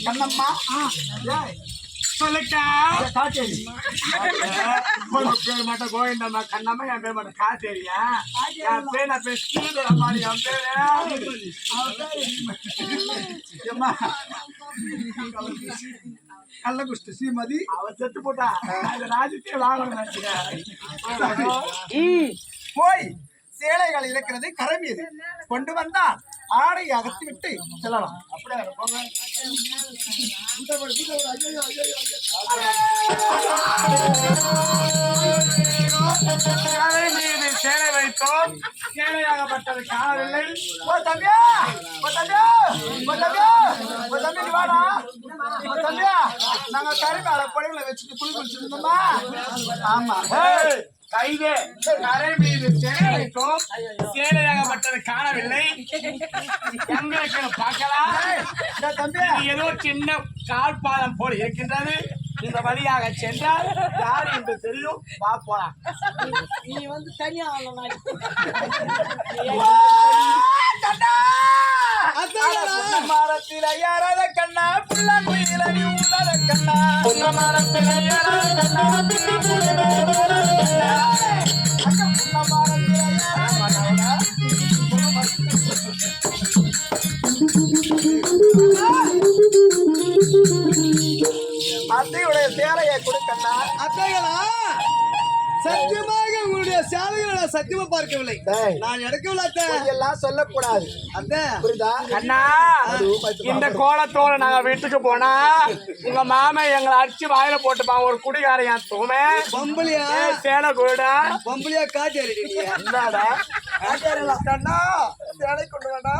கண்ணம்மா சொல்லுக்கா காட்டேரி பேர் மட்டும் கோவிந்தம்மா கண்ணம்மா என் பேர் மட்டும் காட்டேரியா என் பேர் நான் பேர் ஸ்ரீதரம்மா என் பேருமா கள்ள குஷ்டு ஸ்ரீமதி அவ செத்து போட்டா ராஜ்யத்தையே வாங்கணும் போய் சேலைகள் இருக்கிறது கரை மீது கொண்டு வந்தால் ஆடை அகற்றி விட்டு செல்லலாம். அப்படியே கரை மீது சேலை வைத்தோம். சேலையாகப்பட்டது காணவில்லை. ஓ தம்பியா, ஓ தம்பியா, ஓ தம்பியா, ஓ தம்பி வாடா. ஓ தம்பியா, நாங்க கரை மேல பொடிகளை வச்சுட்டு குளி குளிச்சிருந்தோமா? ஆமா. கைதே கரை மீது சேலை வைத்தோம். சேலையாகப்பட்டது காணவில்லை. எங்களுக்கு பார்க்கலாம். ஏதோ சின்ன கால்பாலம் போல் இருக்கின்றது. இந்த வழியாக சென்றால் யார் என்று தெரியும். பார்ப்போம். நீ தனியா மரத்தில் ஐயாரத கண்ணா புள்ளங்குயில நீ உள்ளத கண்ணா மரத்தில் ஐயாரத கண்ணா அத்தையுடைய சேலையை கொடுக்கண்ணா. அத்தைகளா சத்தியமாக உங்களுடைய சேலைகளை சத்தியமா பார்க்கவில்லை. நான் எடுக்கவில்லை. எல்லாம் சொல்லக்கூடாது. அண்ணா இந்த கோலத்தோட நாங்க வீட்டுக்கு போனா உங்க மாமா எங்களை அடிச்சு வாயில போட்டுப்பான். ஒரு குடிகாரையா தூமே பொம்பளியா சேலை கூட பொம்பளியா காட்டி என்னடா கண்ணா சேலை கொண்டு வேண்டா.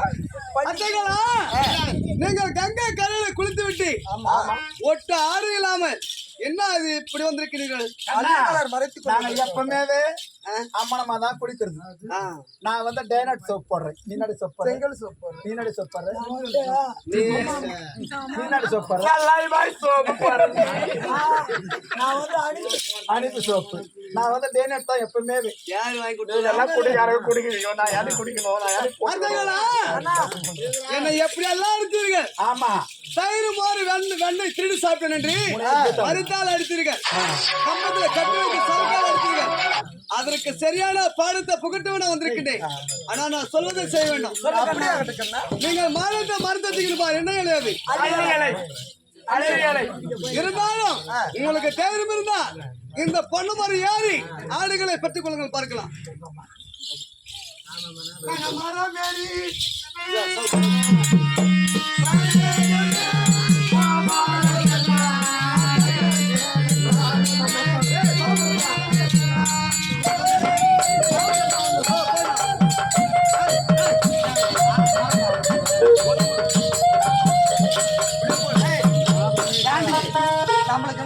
நீங்கள் கங்கை கரையில குளித்து விட்டு ஒட்டு ஆறு இல்லாமல் என்ன அது இப்படி வந்திருக்கிறீர்கள்? எப்பவுமே அம்மனமா தான் குடிக்கிறது. நான் டேனட் சோப் போடுறேன். நீனாடி சோப் போடுறேன். செங்கல் சோப் போடுறேன். நீனாடி சோப் போடுறேன். நீனாடி சோப் போடுறேன். சோப் போடுறேன். நான் அணிப்பு சோப்பு. நான் டேனட் தான் எப்பவுமே. யாரு வாங்கி கொடுத்து எல்லாம் குடிக்காரங்க குடிக்கிறீங்க. நான் யாரும் குடிக்கணும். நான் யாரும் என்ன எப்படி எல்லாம் எடுத்தீர்கள்? ஆமா தயிர் மாறு வெண்ணெய் திருடி சாப்பிட்டேன் என்று மறுத்தால் அடித்தீர்கள். கம்பத்துல கட்டி வைக்க சரக்கால் அடித்தீர்கள். அதற்கு சரியான பாடத்தை புகட்டவன வந்திருக்கின்றேன். ஆனா நான் சொல்வதை செய்ய வேண்டும். நீங்கள் மாநிலத்தை மருத்துவத்துக்கு என்ன கிடையாது. இருந்தாலும் உங்களுக்கு தைரியம் இருந்தா இந்த பொண்ணு மாதிரி ஏறி ஆடுகளை பெற்றுக் கொள்ளுங்கள். பார்க்கலாம். நம்மளுக்கு